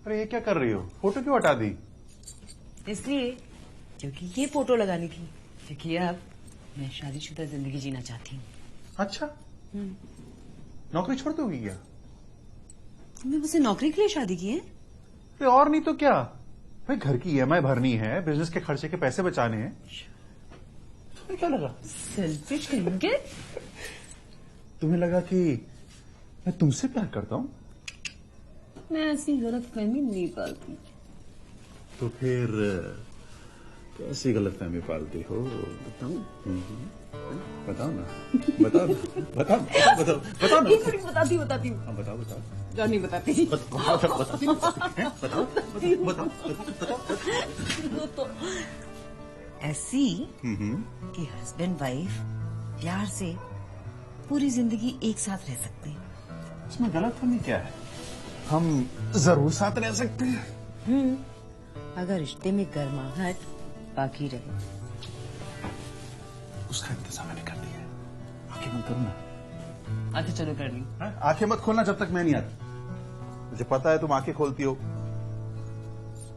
अरे ये क्या कर रही हो? फोटो क्यों हटा दी? इसलिए क्योंकि ये फोटो लगानी थी, क्योंकि अब मैं शादीशुदा जिंदगी जीना चाहती हूँ। अच्छा, नौकरी छोड़ दोगी क्या? तुमने मुझसे नौकरी के लिए शादी की है? अरे और नहीं तो क्या भाई, घर की ईएमआई भरनी है, बिजनेस के खर्चे के पैसे बचाने हैं। तुम्हें क्या लगा? सेल्फिश कहेंगे। तुम्हें लगा कि मैं तुमसे प्यार करता हूँ? मैं ऐसी गलतफहमी नहीं पालती। तो फिर कैसी गलतफहमी पालती हो? बताओ बताओ ना, बताओ बताओ बताओ बताओ ना। बताती हूँ। हाँ बताओ बताओ। जो नहीं बताती। तो ऐसी कि हस्बैंड वाइफ प्यार से पूरी जिंदगी एक साथ रह सकते हैं। इसमें गलतफहमी क्या है? हम जरूर साथ रह सकते हैं। अगर रिश्ते में गर्माहट बाकी रहे। उसका इंतजाम मैंने कर दिया है। आंखें मत करो ना। अच्छा चलो कर ली। आंखें मत खोलना जब तक मैं नहीं आता। मुझे पता है तुम आंखें खोलती हो।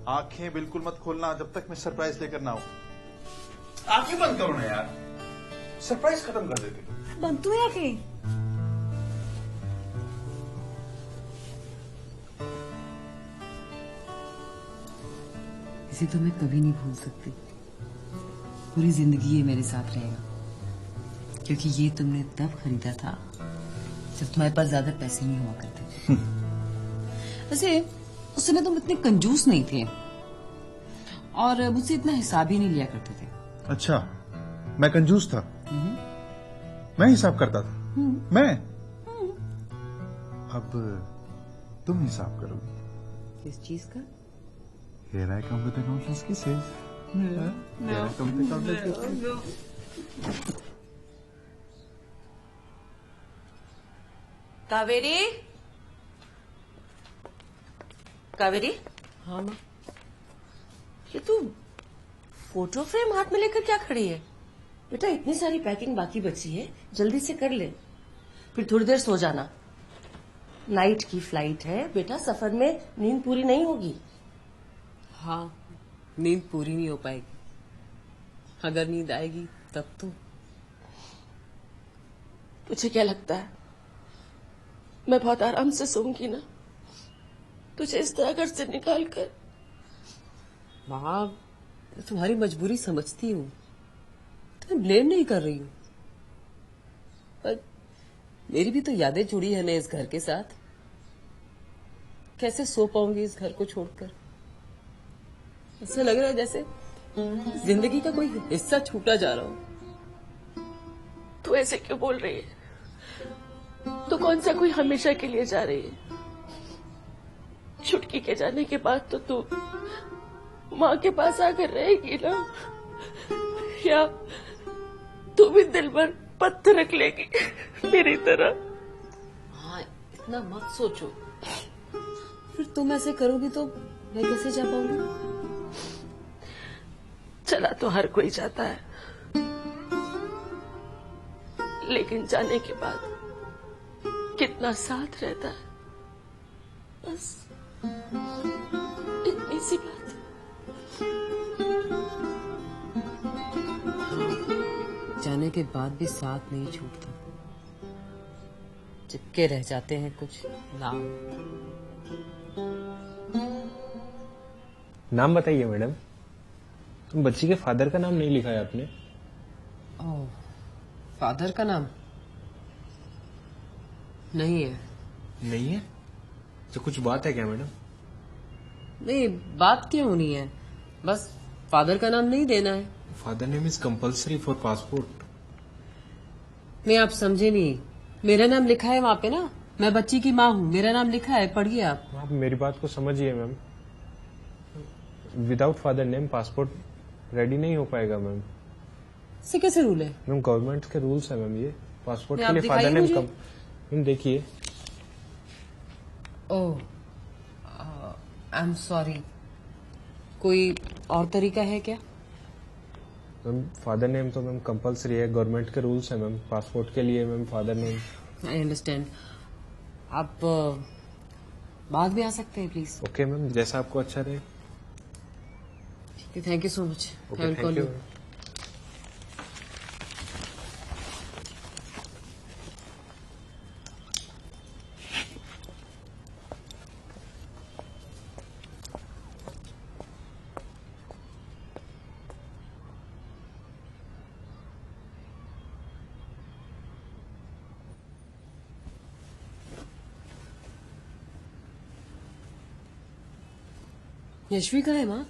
आंखें बिल्कुल मत खोलना जब तक मैं सरप्राइज लेकर ना आऊं। आंखें बंद करो ना यार, सरप्राइज खत्म कर देते। बंद तो है आंखें। इसे तो मैं कभी नहीं भूल सकती। पूरी जिंदगी ये मेरे साथ रहेगा, क्योंकि ये तुमने तब खरीदा था जब तुम्हारे पास ज्यादा पैसे नहीं हुआ करते थे। वैसे उस समय तुम इतने कंजूस नहीं थे और मुझसे इतना हिसाब ही नहीं लिया करते थे। अच्छा, मैं कंजूस था? मैं हिसाब करता था? मैं? अब तुम हिसाब करोगी। किस चीज का? Here I come with the countless kisses. Here I come with the countless kisses. Kaveri, Kaveri. हाँ माँ। ये तू फोटो फ्रेम हाथ में लेकर क्या खड़ी है? बेटा इतनी सारी पैकिंग बाकी बची है, जल्दी से कर ले, फिर थोड़ी देर सो जाना। नाइट की फ्लाइट है बेटा, सफर में नींद पूरी नहीं होगी। हाँ, नींद पूरी नहीं हो पाएगी। अगर नींद आएगी तब तो। तुझे क्या लगता है मैं बहुत आराम से सोऊंगी ना, तुझे इस तरह घर से निकाल कर? माँ, तुम्हारी मजबूरी समझती हूँ, तुम्हें ब्लेम नहीं कर रही हूँ, पर मेरी भी तो यादें जुड़ी है ना इस घर के साथ। कैसे सो पाऊंगी इस घर को छोड़कर? ऐसा लग रहा है जैसे जिंदगी का कोई हिस्सा छूटा जा रहा हो। तू ऐसे क्यों बोल रही है? तो कौन सा कोई हमेशा के लिए जा रही है? छुटकी के जाने के बाद तो तू माँ के पास आकर रहेगी ना, या तू भी दिल भर पत्थर रख लेगी मेरी तरह? हाँ, इतना मत सोचो। फिर तुम ऐसे करोगी तो मैं कैसे जा पाऊंगी? चला तो हर कोई जाता है, लेकिन जाने के बाद कितना साथ रहता है, बस इतनी सी बात। जाने के बाद भी साथ नहीं छूटता, चिपके रह जाते हैं कुछ नाम बताइए मैडम। तुम बच्ची के फादर का नाम नहीं लिखा है आपने। ओह, फादर का नाम नहीं है। नहीं है? तो कुछ बात है क्या मैडम? नहीं, बात क्यों होनी है, बस फादर का नाम नहीं देना है। Father name is compulsory for passport. नहीं, आप समझे नहीं, मेरा नाम लिखा है वहाँ पे ना, मैं बच्ची की माँ हूँ, मेरा नाम लिखा है, पढ़िए आप मेरी बात को समझिए ma'am. Without father name passport ready नहीं हो पाएगा मैम। से कैसे रूल है? मैम गवर्नमेंट के रूल्स है मैम, ये पासपोर्ट आप के लिए फादर नेम कम। मैम देखिए। ओह, आई एम सॉरी, कोई और तरीका है क्या? मैम फादर नेम तो मैम कंपल्सरी है, गवर्नमेंट के रूल्स है मैम पासपोर्ट के लिए ma'am father name. I understand. आप बाद में आ सकते हैं प्लीज। ओके मैम, जैसा आपको अच्छा रहे। Thank you so much. Okay, thank you. Yashvi कहाँ है माँ?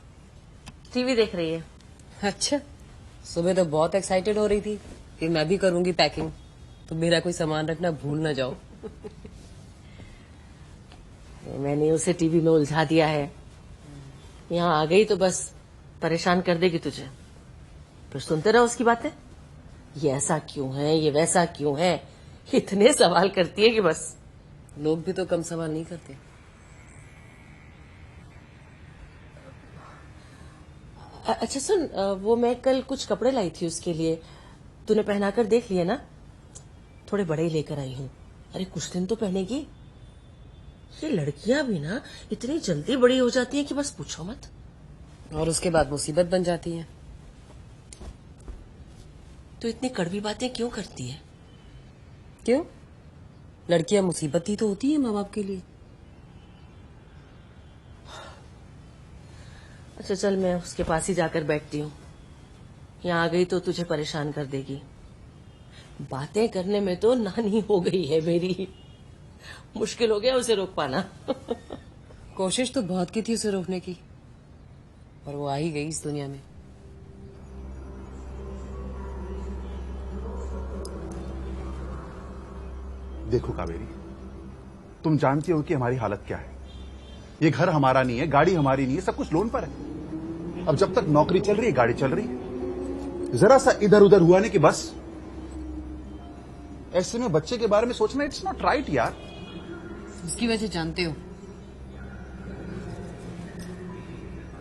टीवी देख रही है। अच्छा, सुबह तो बहुत एक्साइटेड हो रही थी कि मैं भी करूंगी पैकिंग, तो मेरा कोई सामान रखना भूल ना जाओ। मैंने उसे टीवी में उलझा दिया है। यहाँ आ गई तो बस परेशान कर देगी तुझे, फिर सुनते रहो उसकी बातें। ये ऐसा क्यों है, ये वैसा क्यों है, इतने सवाल करती है कि बस। लोग भी तो कम सवाल नहीं करते। अच्छा सुन, वो मैं कल कुछ कपड़े लाई थी उसके लिए, तूने पहना कर देख लिए ना? थोड़े बड़े ही लेकर आई हूँ। अरे कुछ दिन तो पहनेगी। ये लड़कियां भी ना इतनी जल्दी बड़ी हो जाती हैं कि बस पूछो मत। और उसके बाद मुसीबत बन जाती है। तो इतनी कड़वी बातें क्यों करती है? क्यों? लड़कियां मुसीबत ही तो होती है माँ बाप के लिए। अच्छा चल, मैं उसके पास ही जाकर बैठती हूँ। यहाँ आ गई तो तुझे परेशान कर देगी। बातें करने में तो नानी हो गई है मेरी। मुश्किल हो गया उसे रोक पाना। कोशिश तो बहुत की थी उसे रोकने की, पर वो आ ही गई इस दुनिया में। देखो कावेरी, तुम जानती हो कि हमारी हालत क्या है। ये घर हमारा नहीं है, गाड़ी हमारी नहीं है, सब कुछ लोन पर है। अब जब तक नौकरी चल रही है, गाड़ी चल रही है, जरा सा इधर उधर हुआ नहीं कि बस। ऐसे में बच्चे के बारे में सोचना इट्स नॉट राइट यार। उसकी वजह जानते हो।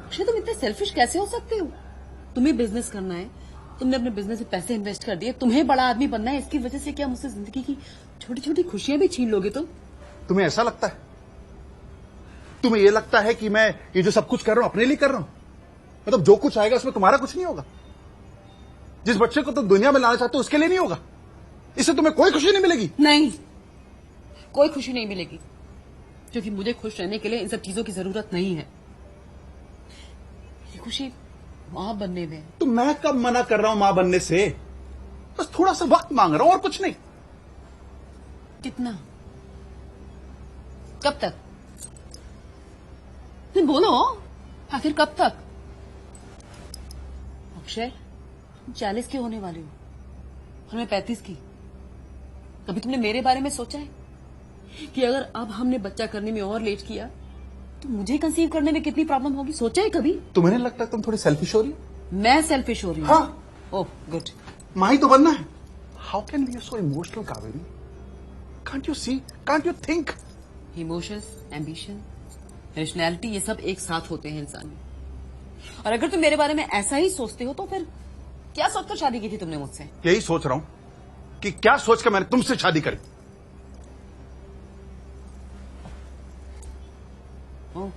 अक्षय, तुम इतने सेल्फिश कैसे हो सकते हो? तुम्हें बिजनेस करना है, तुमने अपने बिजनेस में पैसे इन्वेस्ट कर दिए, तुम्हें बड़ा आदमी बनना है, इसकी वजह से क्या मुझसे जिंदगी की छोटी छोटी खुशियां भी छीन लोगे तुम? तुम्हें ऐसा लगता है? तुम्हें यह लगता है कि मैं ये जो सब कुछ कर रहा हूं अपने लिए कर रहा हूं? मतलब जो कुछ आएगा उसमें तुम्हारा कुछ नहीं होगा? जिस बच्चे को तुम दुनिया में लाना चाहते हो उसके लिए नहीं होगा? इससे तुम्हें कोई खुशी नहीं मिलेगी? नहीं, कोई खुशी नहीं मिलेगी, क्योंकि मुझे खुश रहने के लिए इन सब चीजों की जरूरत नहीं है। ये खुशी मां बनने में। तो मैं कब मना कर रहा हूं मां बनने से? बस थोड़ा सा वक्त मांग रहा हूं और कुछ नहीं। कितना? कब तक? तुम बोलो, आखिर कब तक? अक्षय, 40 की होने वाली हो और मैं 35 की। कभी तुमने मेरे बारे में सोचा है कि अगर अब हमने बच्चा करने में और लेट किया तो मुझे कंसीव करने में कितनी प्रॉब्लम होगी? सोचा है कभी? तुम्हें नहीं लगता तुम थोड़ी सेल्फिश हो रही हो? मैं सेल्फिश हो रही हूँ? हाँ। Oh good. मां ही तो बनना है। How can be so emotional Kaveri? Can't you see, can't you think? Emotions, ambition, rationality, ये सब एक साथ होते हैं इंसान में। और अगर तुम मेरे बारे में ऐसा ही सोचते हो तो फिर क्या सोचकर शादी की थी तुमने मुझसे? यही सोच रहा हूं कि क्या सोचकर मैंने तुमसे शादी करी। ओह,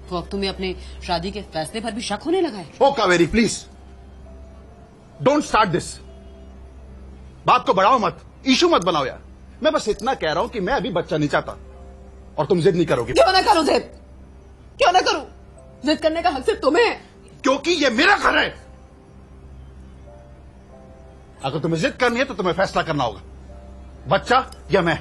तो अब तुम्हें अपने शादी के फैसले पर भी शक होने लगा है? Oh Kaveri please don't start this. बात को बढ़ाओ मत, इशू मत बनाओ यार। मैं बस इतना कह रहा हूं कि मैं अभी बच्चा नहीं चाहता और तुम जिद नहीं करोगे। क्यों ना करूं जिद? क्यों ना करूं? जिद करने का हक सिर्फ तुम्हें है। क्योंकि ये मेरा घर है। अगर तुम्हें जिद करनी है तो तुम्हें फैसला करना होगा, बच्चा या मैं।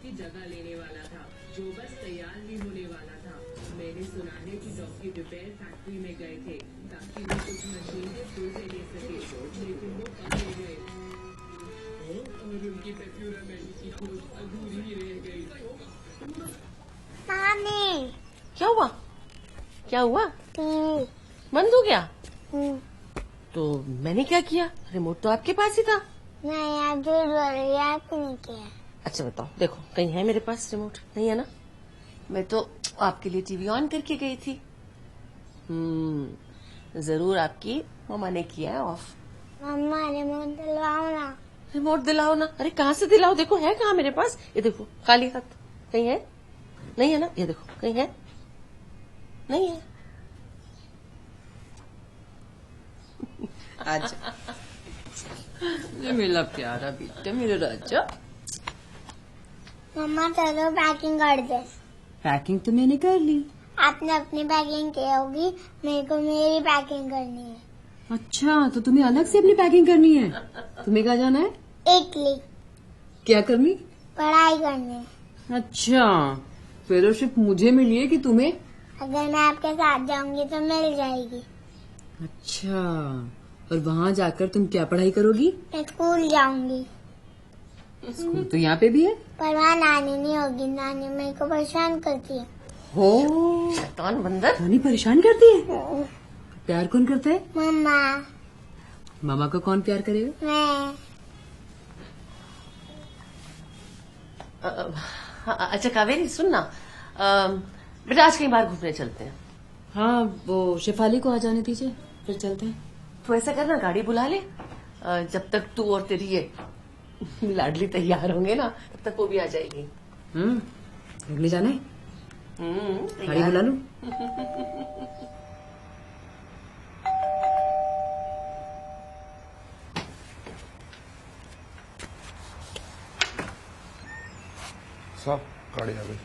की जगह लेने वाला था, जो बस तैयार ही होने वाला था। मैंने सुना है कि डॉक्टर रिपेयर फैक्ट्री में गए थे ताकि वो कुछ मशीनें पुर्जे ले सके, लेकिन वो पकड़े गए और उनकी पेप्यूरामेंट की खोज अधूरी ही रह गई। मामी क्या हुआ? क्या हुआ? टीवी बंद हो गया? तो मैंने क्या किया? रिमोट तो आपके पास ही था। नहीं, आप झूठ बोल रही हैं, आपने नहीं किया। अच्छा बताओ, देखो कहीं है मेरे पास रिमोट? नहीं है ना? मैं तो आपके लिए टीवी ऑन करके गई थी। जरूर आपकी मम्मा ने किया है ऑफ। मम्मा रिमोट दिलवाओ ना। रिमोट दिलाओ ना? अरे कहाँ से दिलाओ? देखो है कहाँ मेरे पास? ये देखो खाली हाथ। कहीं है? नहीं है ना? ये देखो कहीं है? नहीं है। आजा, ये मेरा प्यारा बेटा, मेरा राजा। मम्मा चलो पैकिंग कर दे। पैकिंग तो मैंने कर ली। आपने अपनी पैकिंग की होगी, मेरे को मेरी पैकिंग करनी है। अच्छा, तो तुम्हें अलग से अपनी पैकिंग करनी है? तुम्हें कहाँ जाना है? इटली क्या करनी? पढ़ाई करनी। अच्छा, फेलोशिप मुझे मिली है कि तुम्हें? अगर मैं आपके साथ जाऊंगी तो मिल जाएगी। अच्छा, और वहाँ जाकर तुम क्या पढ़ाई करोगी? मैं स्कूल जाऊंगी, स्कूल तो यहाँ पे भी है। पर वहाँ नानी नहीं होगी, नानी मेरे को परेशान करती है। हो, शैतान बंदर। नानी परेशान करती है? प्यार कौन करता है? मम्मा। मामा को कौन प्यार करेगा? मैं। अच्छा कावेरी सुन ना, बेटा आज कहीं बाहर घूमने चलते हैं। हाँ, वो शेफाली को आ जाने दीजिए, फिर चलते हैं। तो ऐसा करना, गाड़ी बुला ले। जब तक तू और तेरी ये लाडली तैयार होंगे ना, तब तक वो भी आ जाएगी। घूमने जाना है? गाड़ी तैयार। बुला लूं? साहब गाड़ी आ गई।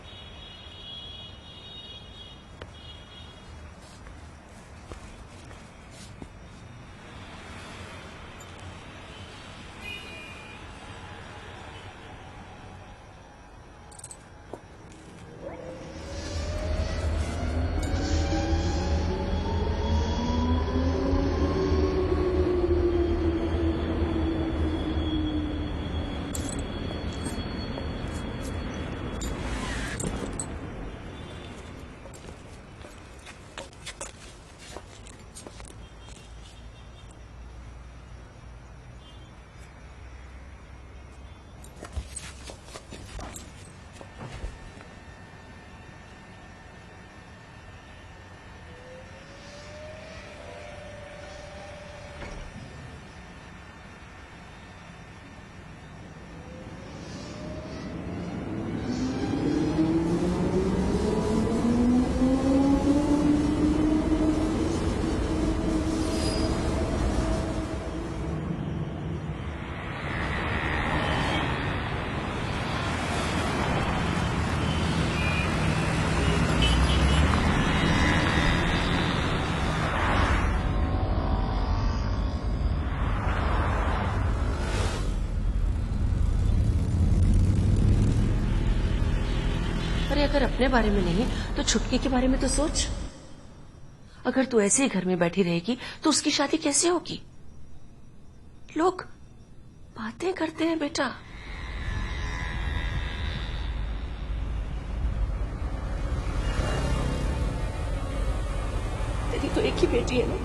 अरे अगर अपने बारे में नहीं तो छुटकी के बारे में तो सोच। अगर तू ऐसे ही घर में बैठी रहेगी तो उसकी शादी कैसे होगी? लोग बातें करते हैं बेटा। तेरी तो एक ही बेटी है ना,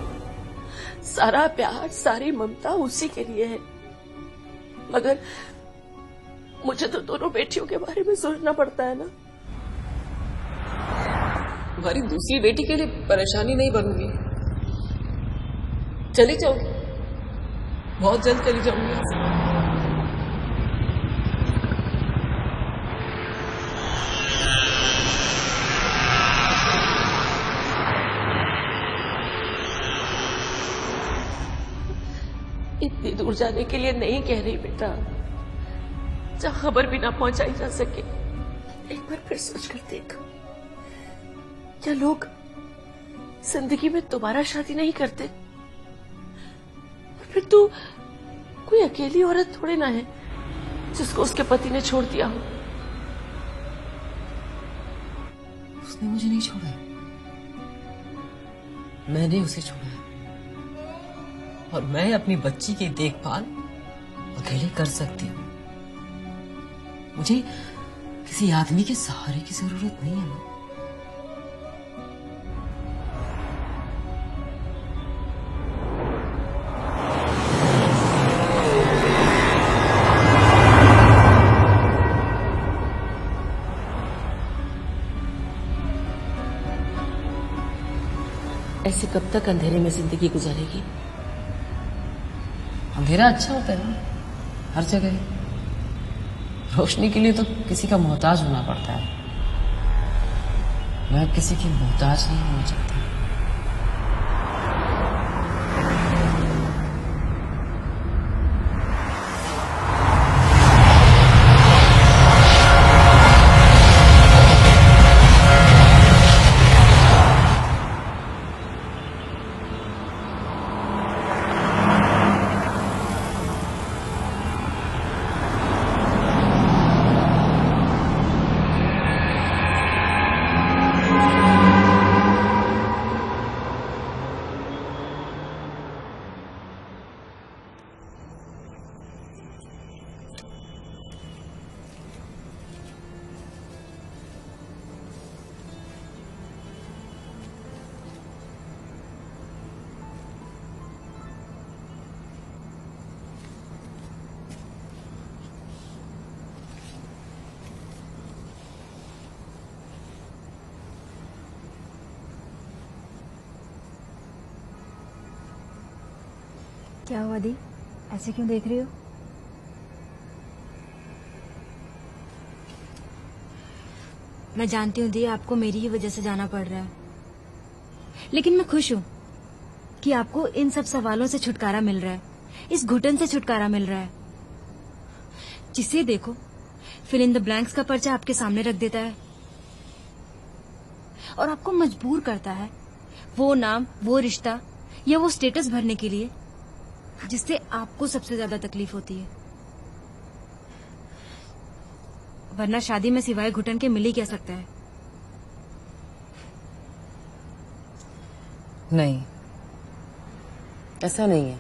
सारा प्यार सारी ममता उसी के लिए है, मगर मुझे तो दोनों बेटियों के बारे में सोचना पड़ता है ना। तुम्हारी दूसरी बेटी के लिए परेशानी नहीं बनूंगी। चली जाऊंगी, बहुत जल्द चली जाऊंगी यहाँ से। इतनी दूर जाने के लिए नहीं कह रही बेटा, जहाँ खबर भी ना पहुंचाई जा सके। एक बार फिर सोच कर देख, क्या लोग जिंदगी में दोबारा शादी नहीं करते? और फिर तू कोई अकेली औरत थोड़ी ना है जिसको उसके पति ने छोड़ दिया हो। उसने मुझे नहीं छोड़ा है, मैंने उसे छोड़ा है। और मैं अपनी बच्ची की देखभाल अकेले कर सकती हूँ। मुझे किसी आदमी के सहारे की जरूरत नहीं है माँ। ऐसे कब तक अंधेरे में जिंदगी गुजारेगी? अंधेरा अच्छा होता है ना, हर जगह। रोशनी के लिए तो किसी का मोहताज होना पड़ता है। मैं किसी की मोहताज नहीं होना चाहती। क्या हुआ दी, ऐसे क्यों देख रही हो? मैं जानती हूँ दी, आपको मेरी ही वजह से जाना पड़ रहा है, लेकिन मैं खुश हूँ कि आपको इन सब सवालों से छुटकारा मिल रहा है, इस घुटन से छुटकारा मिल रहा है। जिसे देखो फिल इन द ब्लैंक्स का पर्चा आपके सामने रख देता है और आपको मजबूर करता है वो नाम, वो रिश्ता या वो स्टेटस भरने के लिए जिससे आपको सबसे ज्यादा तकलीफ होती है। वरना शादी में सिवाय घुटन के मिल ही क्या सकता है? नहीं, ऐसा नहीं है।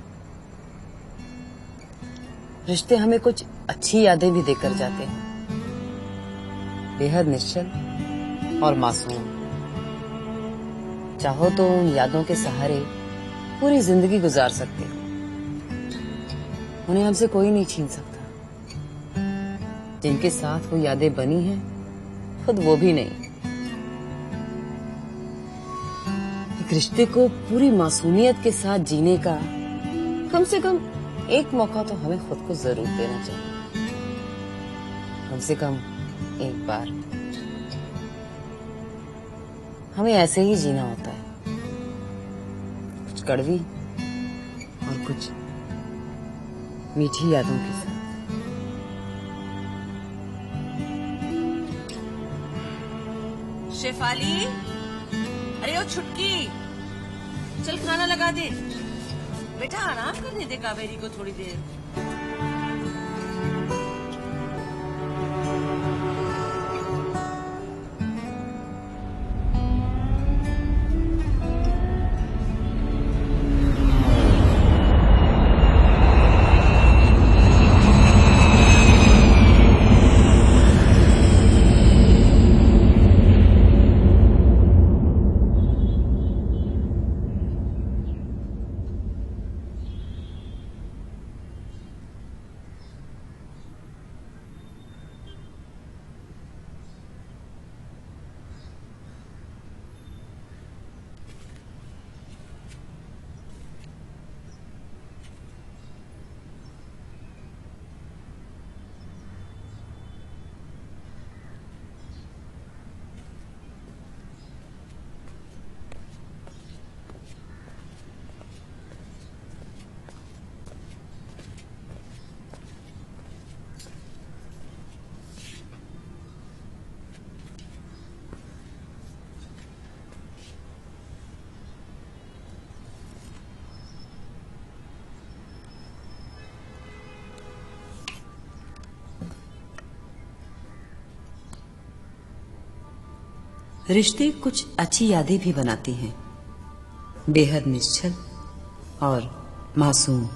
रिश्ते हमें कुछ अच्छी यादें भी देकर जाते हैं, बेहद निश्चल और मासूम। चाहो तो उन यादों के सहारे पूरी जिंदगी गुजार सकते हो। उन्हें हमसे कोई नहीं छीन सकता। जिनके साथ वो यादें बनी हैं, खुद वो भी नहीं। एक रिश्ते को पूरी मासूमियत के साथ जीने का कम से कम एक मौका तो हमें खुद को जरूर देना चाहिए। कम से कम एक बार। हमें ऐसे ही जीना होता है, कुछ कड़वी और कुछ मीठी यादों के साथ। शेफाली, अरे ओ छुटकी, चल खाना लगा दे। बेटा आराम करने दे कावेरी को थोड़ी देर। रिश्ते कुछ अच्छी यादें भी बनाते हैं, बेहद निश्चल और मासूम।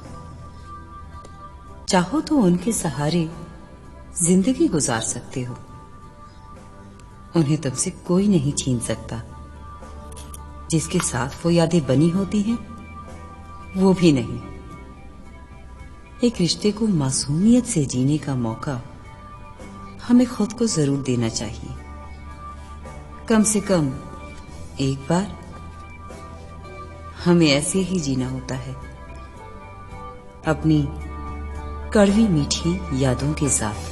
चाहो तो उनके सहारे जिंदगी गुजार सकते हो। उन्हें तुमसे कोई नहीं छीन सकता। जिसके साथ वो यादें बनी होती हैं, वो भी नहीं। एक रिश्ते को मासूमियत से जीने का मौका हमें खुद को जरूर देना चाहिए। कम से कम एक बार हमें ऐसे ही जीना होता है, अपनी कड़वी मीठी यादों के साथ।